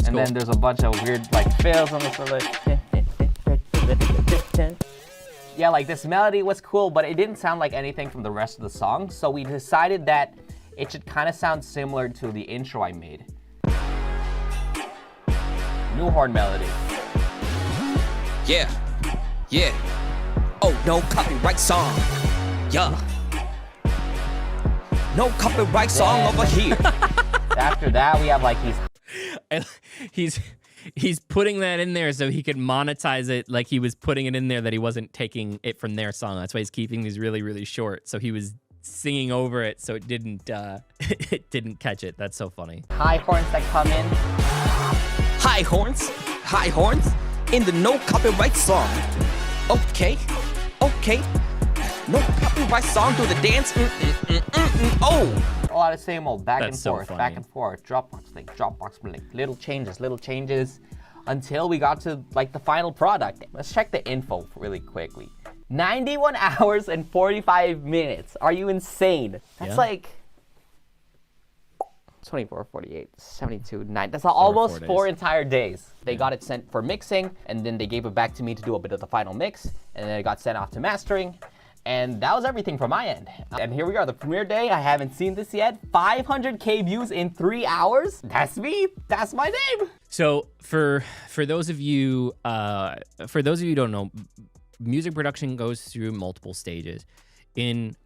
And then there's a bunch of weird like fills on this like. Yeah, like this melody was cool, but it didn't sound like anything from the rest of the song. So we decided that it should kind of sound similar to the intro I made. New horn melody. Yeah, yeah. Oh, no copyright song. Yeah. No copyright song over here. After that, we have like these. He's putting that in there so he could monetize it, like he was putting it in there that he wasn't taking it from their song. That's why he's keeping these really, really short. So he was singing over it so it didn't it didn't catch it. That's so funny. High horns that come in. High horns in the no copyright song. Okay, okay. No copyright song, do the dance. Oh. A lot of same old back That's and so forth, funny. back and forth, Dropbox link, little changes, until we got to like the final product. Let's check the info really quickly. 91 hours and 45 minutes. Are you insane? That's Yeah. like 24, 48, 72, 9. That's almost 4 4 days. entire days. They got it sent for mixing, and then they gave it back to me to do a bit of the final mix, and then it got sent off to mastering. And that was everything from my end. And here we are, the premiere day. I haven't seen this yet. 500K views in 3 hours. That's me. That's my name. So for those of you who don't know, music production goes through multiple stages. In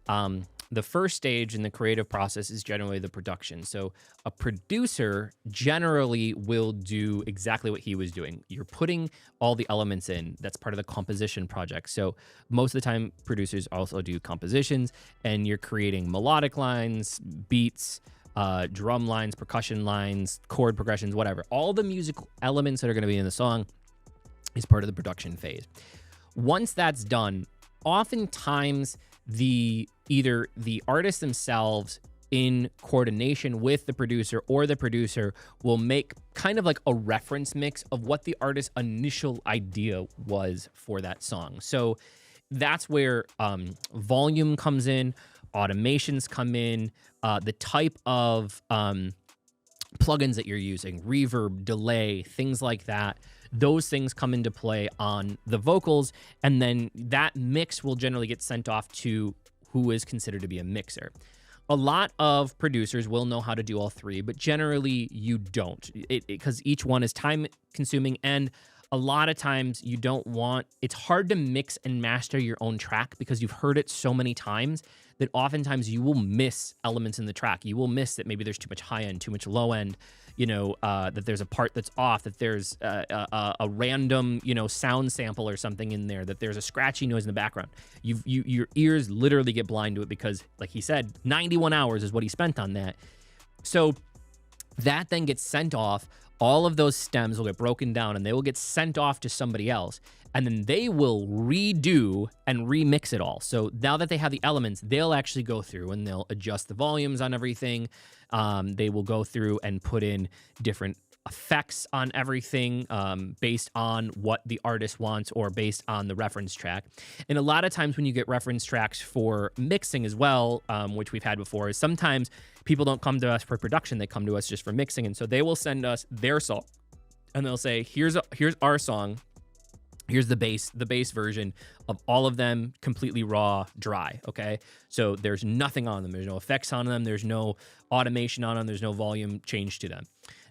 the first stage in the creative process is generally the production. So a producer generally will do exactly what he was doing. You're putting all the elements in. That's part of the composition project. So most of the time, producers also do compositions, and you're creating melodic lines, beats, drum lines, percussion lines, chord progressions, whatever. All the musical elements that are going to be in the song is part of the production phase. Once that's done, oftentimes either the artists themselves in coordination with the producer, or the producer will make kind of like a reference mix of what the artist's initial idea was for that song. So that's where volume comes in, automations come in, the type of plugins that you're using, reverb, delay, things like that. Those things come into play on the vocals, and then that mix will generally get sent off to who is considered to be a mixer. A lot of producers will know how to do all three, but generally you don't, because each one is time consuming, and a lot of times you don't want, it's hard to mix and master your own track because you've heard it so many times that oftentimes you will miss elements in the track. You will miss that maybe there's too much high end, too much low end, that there's a part that's off, that there's a random, sound sample or something in there, that there's a scratchy noise in the background. Your ears literally get blind to it because, like he said, 91 hours is what he spent on that. So that then gets sent off. All of those stems will get broken down and they will get sent off to somebody else. And then they will redo and remix it all. So now that they have the elements, they'll actually go through and they'll adjust the volumes on everything. They will go through and put in different effects on everything based on what the artist wants or based on the reference track. And a lot of times when you get reference tracks for mixing as well, which we've had before, is sometimes people don't come to us for production, they come to us just for mixing. And so they will send us their song and they'll say, here's our song. Here's the base version of all of them, completely raw, dry, okay? So there's nothing on them. There's no effects on them. There's no automation on them. There's no volume change to them.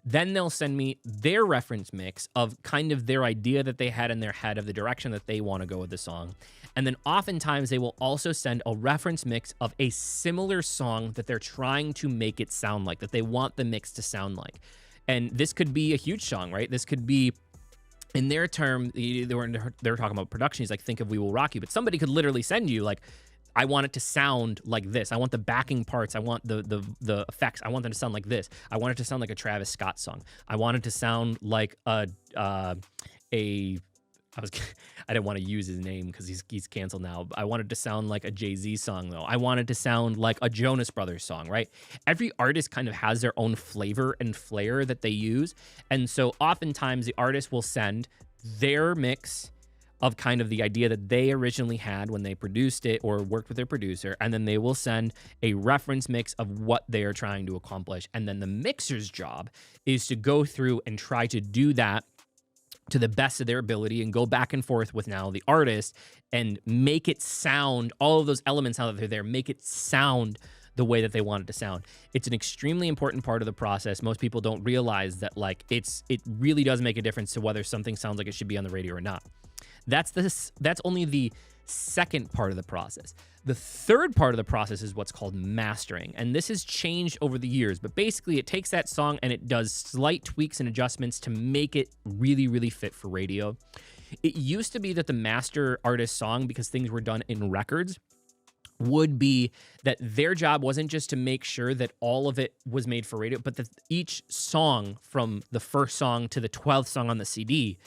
Then they'll send me their reference mix of kind of their idea that they had in their head of the direction that they want to go with the song. And then oftentimes they will also send a reference mix of a similar song that they're trying to make it sound like, that they want the mix to sound like. And this could be a huge song, right? This could be, in their term, they were talking about production. He's like, think of We Will Rock You. But somebody could literally send you like, I want it to sound like this. I want the backing parts. I want the effects. I want them to sound like this. I want it to sound like a Travis Scott song. I want it to sound like I didn't want to use his name because he's canceled now. I wanted to sound like a Jay-Z song, though. I wanted to sound like a Jonas Brothers song, right? Every artist kind of has their own flavor and flair that they use. And so oftentimes the artist will send their mix of kind of the idea that they originally had when they produced it or worked with their producer, and then they will send a reference mix of what they are trying to accomplish. And then the mixer's job is to go through and try to do that to the best of their ability and go back and forth with now the artist and make it sound, all of those elements now that they're there, make it sound the way that they want it to sound. It's an extremely important part of the process. Most people don't realize that like it really does make a difference to whether something sounds like it should be on the radio or not. That's only the second part of the process. The third part of the process is what's called mastering. And this has changed over the years, but basically it takes that song and it does slight tweaks and adjustments to make it really, really fit for radio. It used to be that the master artist song, because things were done in records, would be that their job wasn't just to make sure that all of it was made for radio, but that each song from the first song to the 12th song on the CD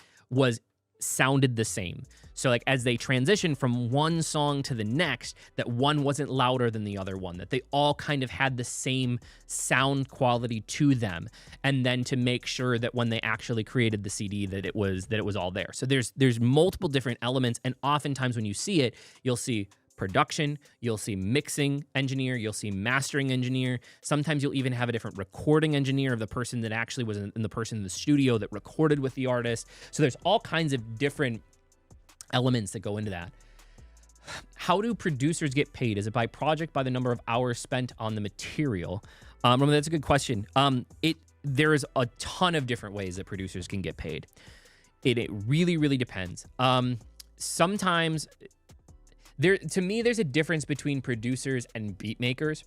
sounded the same. So like as they transition from one song to the next, that one wasn't louder than the other one, that they all kind of had the same sound quality to them. And then to make sure that when they actually created the CD that it was all there. So there's multiple different elements, and oftentimes when you see it, you'll see production, you'll see mixing engineer, you'll see mastering engineer. Sometimes you'll even have a different recording engineer of the person that actually was in the person in the studio that recorded with the artist. So there's all kinds of different elements that go into that. How do producers get paid? Is it by project, by the number of hours spent on the material? Remember, that's a good question. There's a ton of different ways that producers can get paid. It really, really depends. Sometimes to me, there's a difference between producers and beat makers.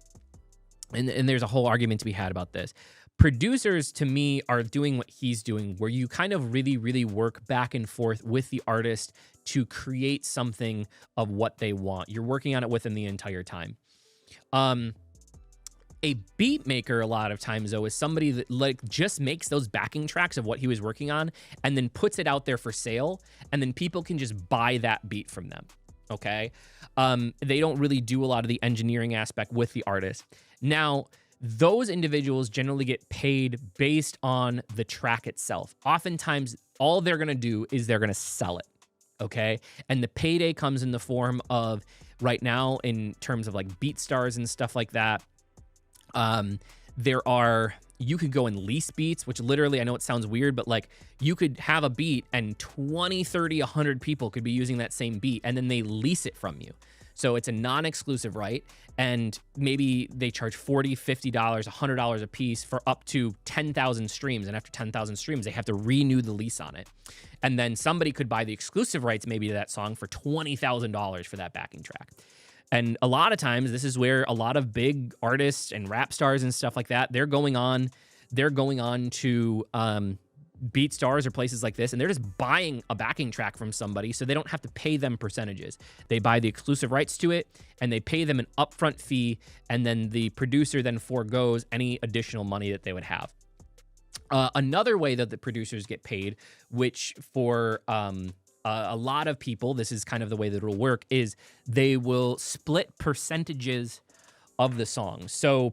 And there's a whole argument to be had about this. Producers, to me, are doing what he's doing, where you kind of really, really work back and forth with the artist to create something of what they want. You're working on it with them the entire time. A beat maker, a lot of times, though, is somebody that like just makes those backing tracks of what he was working on and then puts it out there for sale, and then people can just buy that beat from them. Okay. They don't really do a lot of the engineering aspect with the artist. Now, those individuals generally get paid based on the track itself. Oftentimes, all they're going to do is they're going to sell it. Okay. And the payday comes in the form of, right now, in terms of like BeatStars and stuff like that, you could go and lease beats, which literally, I know it sounds weird, but like you could have a beat and 20, 30, 100 people could be using that same beat, and then they lease it from you. So it's a non-exclusive right, and maybe they charge $40, $50, $100 a piece for up to 10,000 streams, and after 10,000 streams, they have to renew the lease on it. And then somebody could buy the exclusive rights maybe to that song for $20,000 for that backing track. And a lot of times, this is where a lot of big artists and rap stars and stuff like that, they're going on to BeatStars or places like this, and they're just buying a backing track from somebody, so they don't have to pay them percentages. They buy the exclusive rights to it, and they pay them an upfront fee, and then the producer then forgoes any additional money that they would have. Another way that the producers get paid, which for a lot of people, this is kind of the way that it'll work, is they will split percentages of the song. So,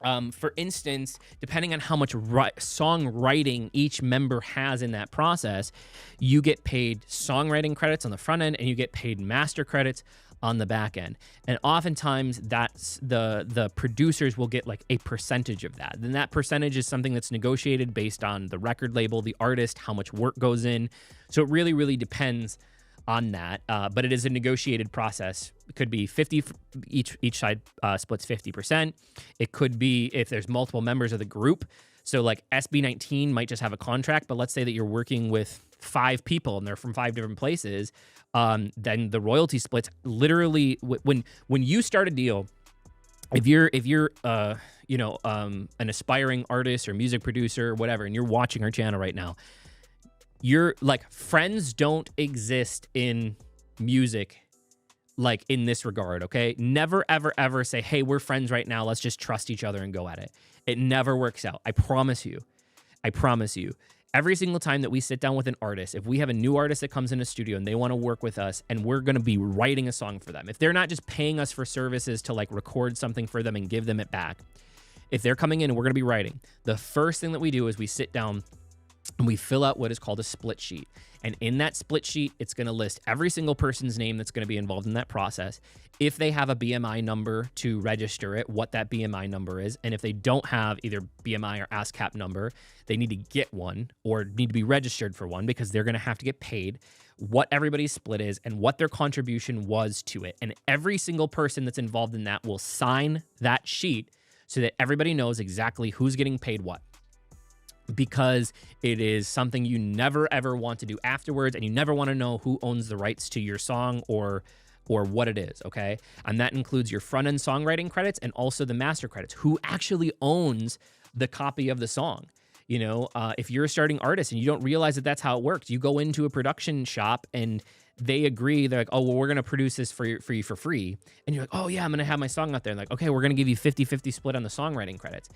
for instance, depending on how much songwriting each member has in that process, you get paid songwriting credits on the front end and you get paid master credits on the back end. And oftentimes that's the producers will get like a percentage of that. Then that percentage is something that's negotiated based on the record label, the artist, how much work goes in. So it really, really depends on that. But it is a negotiated process. It could be 50, each side splits 50%. It could be if there's multiple members of the group. So like SB19 might just have a contract, but let's say that you're working with 5 people and they're from 5 different places. Then the royalty splits literally when you start a deal, if you're an aspiring artist or music producer or whatever, and you're watching our channel right now, you're like, friends don't exist in music like in this regard, okay? Never, ever, ever say, hey, we're friends right now. Let's just trust each other and go at it. It never works out. I promise you. I promise you. Every single time that we sit down with an artist, if we have a new artist that comes in a studio and they want to work with us and we're going to be writing a song for them, if they're not just paying us for services to like record something for them and give them it back, if they're coming in and we're going to be writing, the first thing that we do is we sit down and we fill out what is called a split sheet. And in that split sheet, it's going to list every single person's name that's going to be involved in that process. If they have a BMI number to register it, what that BMI number is. And if they don't have either BMI or ASCAP number, they need to get one or need to be registered for one because they're going to have to get paid, what everybody's split is and what their contribution was to it. And every single person that's involved in that will sign that sheet so that everybody knows exactly who's getting paid what. Because it is something you never ever want to do afterwards, and you never want to know who owns the rights to your song or what it is, okay? And that includes your front-end songwriting credits and also the master credits. Who actually owns the copy of the song? You know, if you're a starting artist and you don't realize that that's how it works, you go into a production shop and they agree, they're like, oh, well, we're going to produce this for you for free. And you're like, oh yeah, I'm going to have my song out there. And like, okay, we're going to give you 50-50 split on the songwriting credits.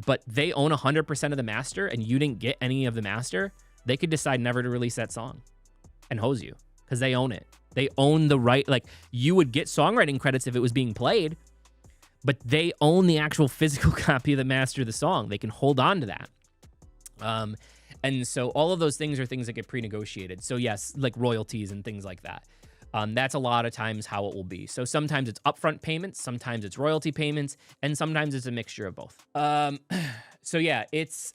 But they own 100% of the master and you didn't get any of the master, they could decide never to release that song and hose you because they own it. They own the right. Like, you would get songwriting credits if it was being played, but they own the actual physical copy of the master of the song. They can hold on to that. And so all of those things are things that get pre-negotiated. So yes, like royalties and things like that. That's a lot of times how it will be. So sometimes it's upfront payments, sometimes it's royalty payments, and sometimes it's a mixture of both. So yeah, it's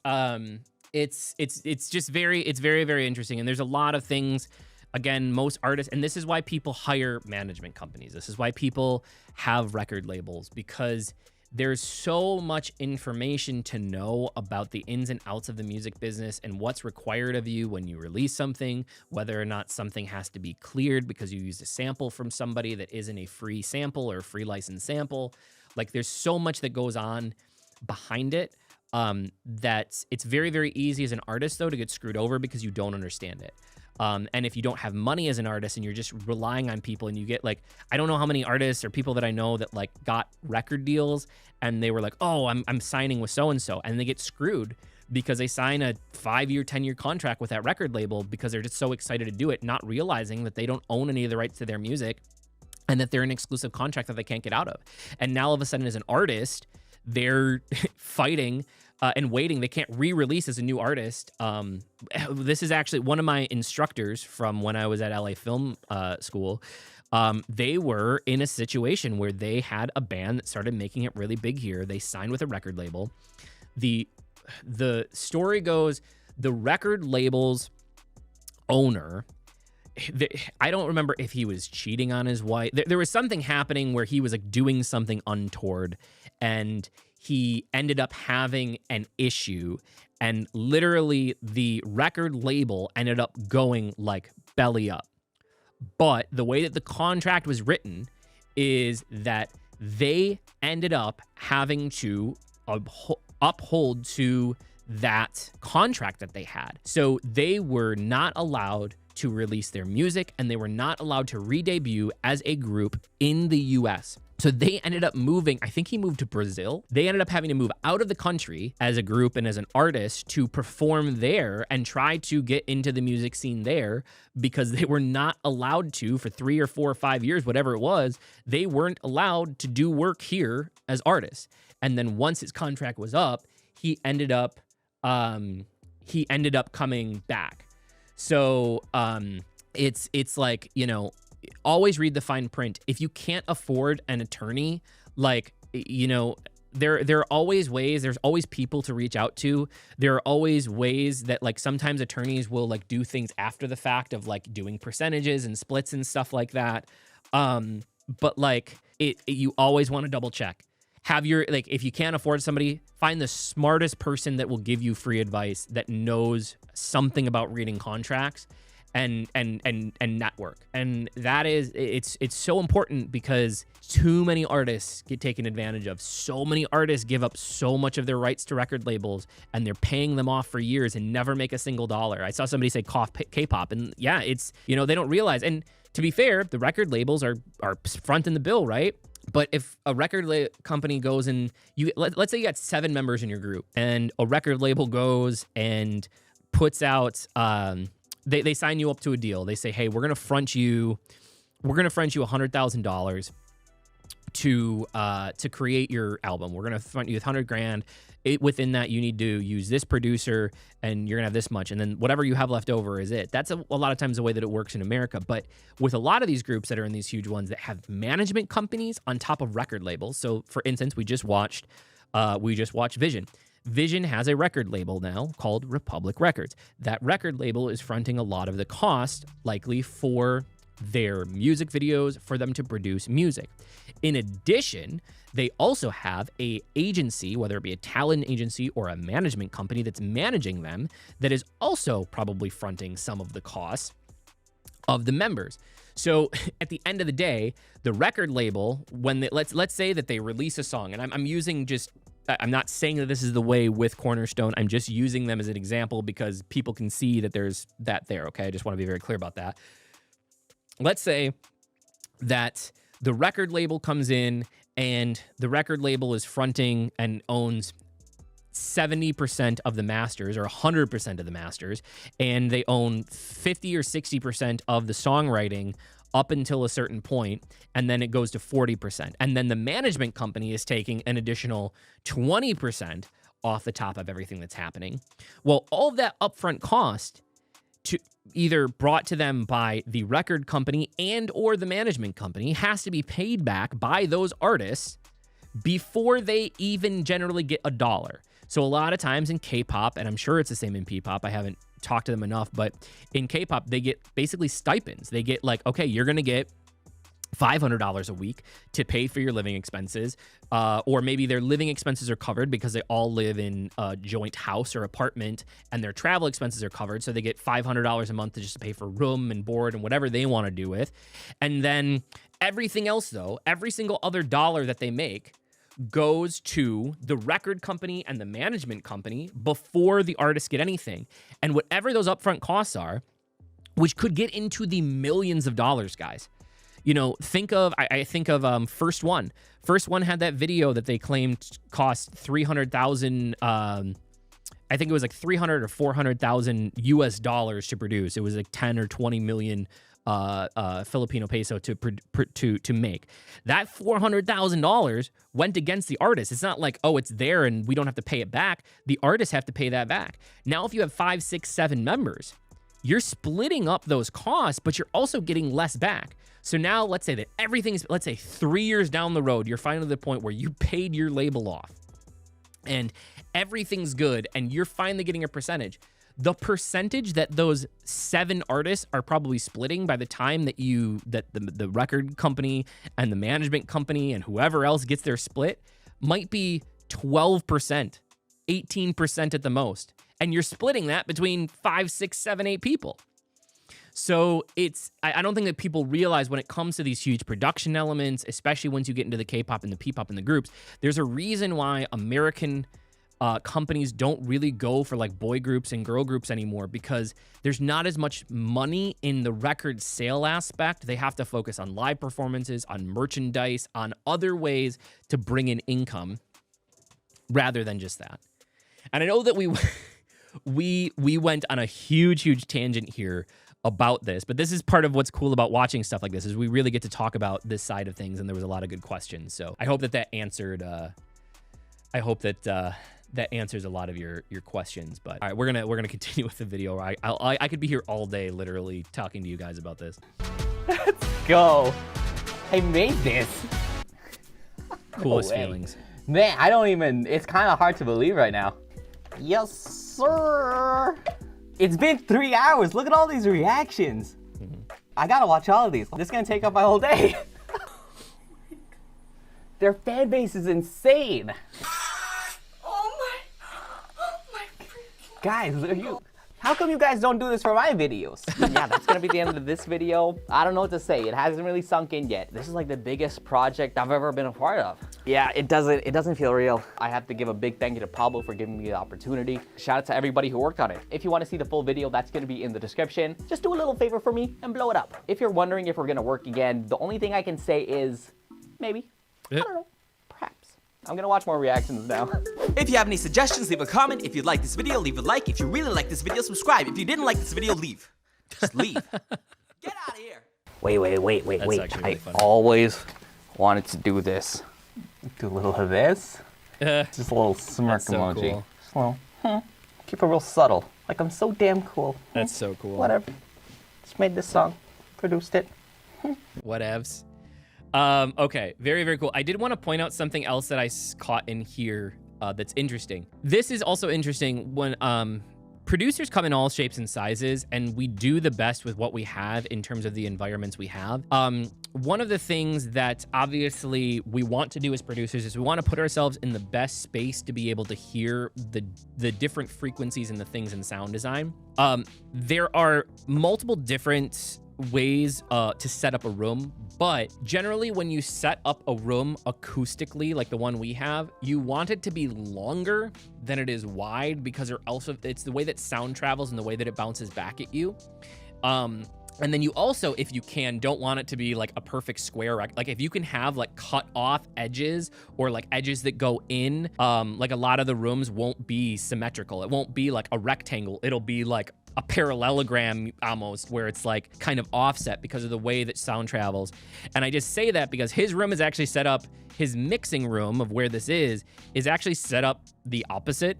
just very, very interesting. And there's a lot of things, again, most artists, and this is why people hire management companies. This is why people have record labels, because there's so much information to know about the ins and outs of the music business and what's required of you when you release something, whether or not something has to be cleared because you used a sample from somebody that isn't a free sample or a free licensed sample. Like, there's so much that goes on behind it that it's very, very easy as an artist, though, to get screwed over because you don't understand it. And if you don't have money as an artist and you're just relying on people and you get like, I don't know how many artists or people that I know that like got record deals and they were like, oh, I'm signing with so-and-so, and they get screwed because they sign a 5-year, 10-year contract with that record label because they're just so excited to do it, not realizing that they don't own any of the rights to their music and that they're an exclusive contract that they can't get out of. And now all of a sudden as an artist, they're fighting and waiting. They can't re-release as a new artist. This is actually one of my instructors from when I was at LA Film School. They were in a situation where they had a band that started making it really big here. They signed with a record label. The story goes, the record label's owner, I don't remember if he was cheating on his wife. There was something happening where he was like doing something untoward, and he ended up having an issue, and literally the record label ended up going like belly up. But the way that the contract was written is that they ended up having to uphold to that contract that they had. So they were not allowed to release their music, and they were not allowed to re-debut as a group in the US. So they ended up moving, I think he moved to Brazil. They ended up having to move out of the country as a group and as an artist to perform there and try to get into the music scene there, because they were not allowed to for 3 or 4 or 5 years, whatever it was. They weren't allowed to do work here as artists. And then once his contract was up, he ended up coming back. So it's like, you know, always read the fine print. If you can't afford an attorney, like, you know, there are always ways, there's always people to reach out to. There are always ways that, like, sometimes attorneys will like do things after the fact of like doing percentages and splits and stuff like that. But like you always want to double check. Have your, like, if you can't afford somebody, find the smartest person that will give you free advice, that knows something about reading contracts and network. And that is, it's so important because too many artists get taken advantage of. So many artists give up so much of their rights to record labels, and they're paying them off for years and never make a single dollar. I saw somebody say cough K-pop, and yeah, it's, you know, they don't realize. And to be fair, the record labels are fronting the bill, right? But if a record company goes and let's say you got 7 members in your group, and a record label goes and puts out, they sign you up to a deal. They say, hey, we're gonna front you $100,000 to create your album. We're gonna front you with $100,000. Within that, you need to use this producer, and you're gonna have this much, and then whatever you have left over is it. That's a lot of times the way that it works in America. But with a lot of these groups that are in these huge ones that have management companies on top of record labels. So, for instance, we just watched Vision. Vision has a record label now called Republic Records. That record label is fronting a lot of the cost, likely for their music videos, for them to produce music. In addition, they also have a agency, whether it be a talent agency or a management company that's managing them, that is also probably fronting some of the costs of the members. So at the end of the day, the record label, when let's say that they release a song, and I'm not saying that this is the way with Cornerstone. I'm just using them as an example because people can see that there's that there, okay? I just want to be very clear about that. Let's say that the record label comes in and the record label is fronting and owns 70% of the masters or 100% of the masters, and they own 50 or 60% of the songwriting up until a certain point, and then it goes to 40%. And then the management company is taking an additional 20% off the top of everything that's happening. Well, all of that upfront cost to either brought to them by the record company and or the management company has to be paid back by those artists before they even generally get a dollar. So a lot of times in K-pop, and I'm sure it's the same in P-pop, I haven't talked to them enough, but in K-pop, they get basically stipends. They get like, okay, you're going to get $500 a week to pay for your living expenses, or maybe their living expenses are covered because they all live in a joint house or apartment, and their travel expenses are covered, so they get $500 a month to just pay for room and board and whatever they want to do with. And then everything else, though, every single other dollar that they make goes to the record company and the management company before the artists get anything. And whatever those upfront costs are, which could get into the millions of dollars, guys. You know, I think of First One. First One had that video that they claimed cost $300,000. I think it was like $300,000 or $400,000 US dollars to produce. It was like 10 or 20 million Filipino peso to make. That $400,000 went against the artist. It's not like, oh, it's there and we don't have to pay it back. The artists have to pay that back. Now, if you have 5, 6, 7 members, you're splitting up those costs, but you're also getting less back. So now let's say that let's say 3 years down the road, you're finally to the point where you paid your label off and everything's good and you're finally getting a percentage. The percentage that those 7 artists are probably splitting by the time that the record company and the management company and whoever else gets their split might be 12%, 18% at the most. And you're splitting that between 5, 6, 7, 8 people. So I don't think that people realize when it comes to these huge production elements, especially once you get into the K-pop and the P-pop and the groups, there's a reason why American companies don't really go for like boy groups and girl groups anymore, because there's not as much money in the record sale aspect. They have to focus on live performances, on merchandise, on other ways to bring in income rather than just that. And I know that we went on a huge tangent here about this, but this is part of what's cool about watching stuff like this, is we really get to talk about this side of things, and there was a lot of good questions. So I hope that answered that answers a lot of your questions. But all right, we're gonna continue with the video. I could be here all day literally talking to you guys about this. Let's go. I made this. Coolest No way. feelings. Man, I don't even, it's kind of hard to believe right now. Yes, sir. It's been 3 hours. Look at all these reactions. I gotta watch all of these. This is gonna take up my whole day. Their fan base is insane. Oh my Guys, how come you guys don't do this for my videos? Yeah, that's gonna be the end of this video. I don't know what to say. It hasn't really sunk in yet. This is like the biggest project I've ever been a part of. Yeah, it doesn't feel real. I have to give a big thank you to Pablo for giving me the opportunity. Shout out to everybody who worked on it. If you want to see the full video, that's gonna be in the description. Just do a little favor for me and blow it up. If you're wondering if we're gonna work again, the only thing I can say is maybe. I don't know. Perhaps. I'm gonna watch more reactions now. If you have any suggestions, leave a comment. If you like this video, leave a like. If you really like this video, subscribe. If you didn't like this video, leave. Just leave. Get out of here. Wait. That's actually really I funny. always wanted to do this. Do a little of this. Just a little smirk That's so emoji. cool. Just a little, keep it real subtle. Like I'm so damn cool. That's so cool. Whatever. Just made this song. Produced it. Whatevs. Okay, very, very cool. I did want to point out something else that I caught in here that's interesting. This is also interesting when producers come in all shapes and sizes, and we do the best with what we have in terms of the environments we have. One of the things that obviously we want to do as producers is we want to put ourselves in the best space to be able to hear the different frequencies and the things in sound design. There are multiple different ways to set up a room, but generally when you set up a room acoustically like the one we have, you want it to be longer than it is wide, because it's the way that sound travels and the way that it bounces back at you. And then you also, if you can, don't want it to be like a perfect square. Like if you can have like cut off edges or like edges that go in, like a lot of the rooms won't be symmetrical. It won't be like a rectangle. It'll be like a parallelogram almost, where it's like kind of offset because of the way that sound travels. And I just say that because his room is actually set up, his mixing room of where this is actually set up the opposite,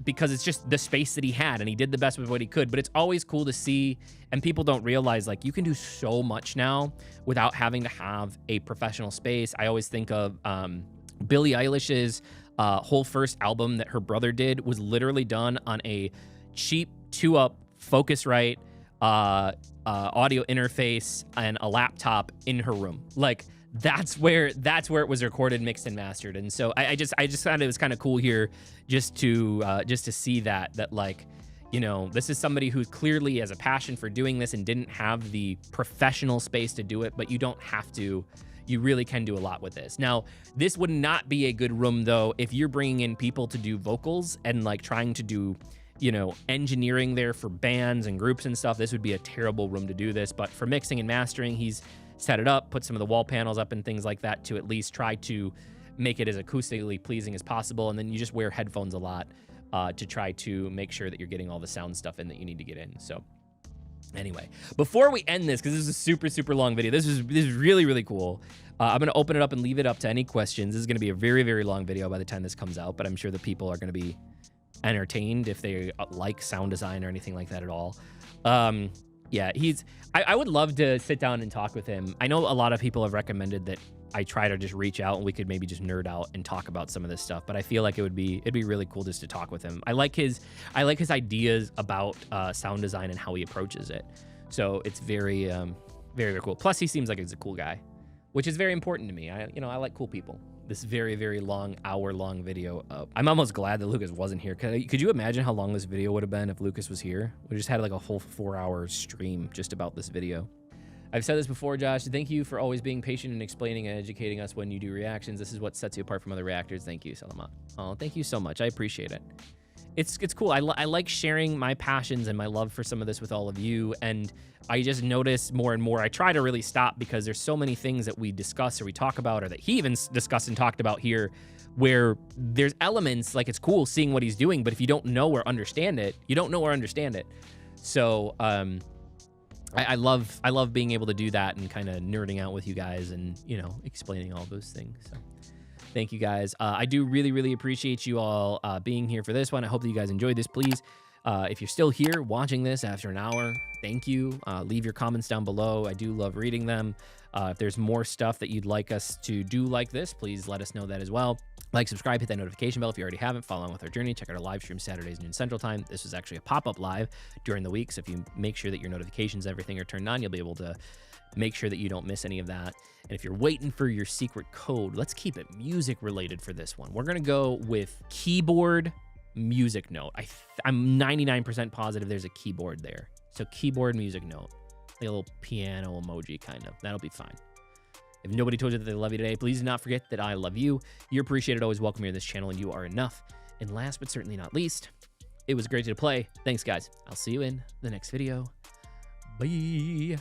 because it's just the space that he had and he did the best with what he could. But it's always cool to see, and people don't realize, like, you can do so much now without having to have a professional space. I always think of Billie Eilish's whole first album that her brother did was literally done on a cheap 2-up Focusrite audio interface and a laptop in her room. Like that's where it was recorded, mixed and mastered. And so I just thought it was kind of cool here just to see that like, you know, this is somebody who clearly has a passion for doing this and didn't have the professional space to do it, but you don't have to. You really can do a lot with this. Now, this would not be a good room though if you're bringing in people to do vocals and like trying to do, you know, engineering there for bands and groups and stuff. This would be a terrible room to do this. But for mixing and mastering, he's set it up, put some of the wall panels up and things like that to at least try to make it as acoustically pleasing as possible. And then you just wear headphones a lot to try to make sure that you're getting all the sound stuff in that you need to get in. So anyway, before we end this, because this is a super, super long video, this is really, really cool. I'm going to open it up and leave it up to any questions. This is going to be a very, very long video by the time this comes out, but I'm sure that people are going to be entertained if they like sound design or anything like that at all. Yeah, I would love to sit down and talk with him. I know a lot of people have recommended that I try to just reach out and we could maybe just nerd out and talk about some of this stuff, but I feel like it'd be really cool just to talk with him. I like his ideas about sound design and how he approaches it. So it's very, very, very cool. Plus he seems like he's a cool guy, which is very important to me. I like cool people. This very, very long, hour-long video. I'm almost glad that Lucas wasn't here. Could you imagine how long this video would have been if Lucas was here? We just had like a whole 4-hour stream just about this video. I've said this before, Josh. Thank you for always being patient and explaining and educating us when you do reactions. This is what sets you apart from other reactors. Thank you, Salamat. Oh, thank you so much. I appreciate it. It's cool. I like sharing my passions and my love for some of this with all of you. And I just notice more and more, I try to really stop because there's so many things that we discuss or we talk about or that he even discussed and talked about here where there's elements like it's cool seeing what he's doing, but if you don't know or understand it, you don't know or understand it. So I love being able to do that and kind of nerding out with you guys and, you know, explaining all those things. So thank you guys. I do really, really appreciate you all being here for this one. I hope that you guys enjoyed this. Please If you're still here watching this after an hour, thank you. Leave your comments down below. I do love reading them. If there's more stuff that you'd like us to do like this, please let us know that as well. Like, subscribe, hit that notification bell if you already haven't. Follow along with our journey. Check out our live stream Saturdays, noon Central Time. This was actually a pop-up live during the week, so if you make sure that your notifications, everything are turned on, you'll be able to make sure that you don't miss any of that. And if you're waiting for your secret code, let's keep it music related for this one. We're gonna go with keyboard music note. I'm 99% positive there's a keyboard there. So keyboard music note, like a little piano emoji kind of. That'll be fine. If nobody told you that they love you today, please do not forget that I love you. You're appreciated, always welcome here in this channel, and you are enough. And last but certainly not least, it was great to play. Thanks, guys. I'll see you in the next video. Bye.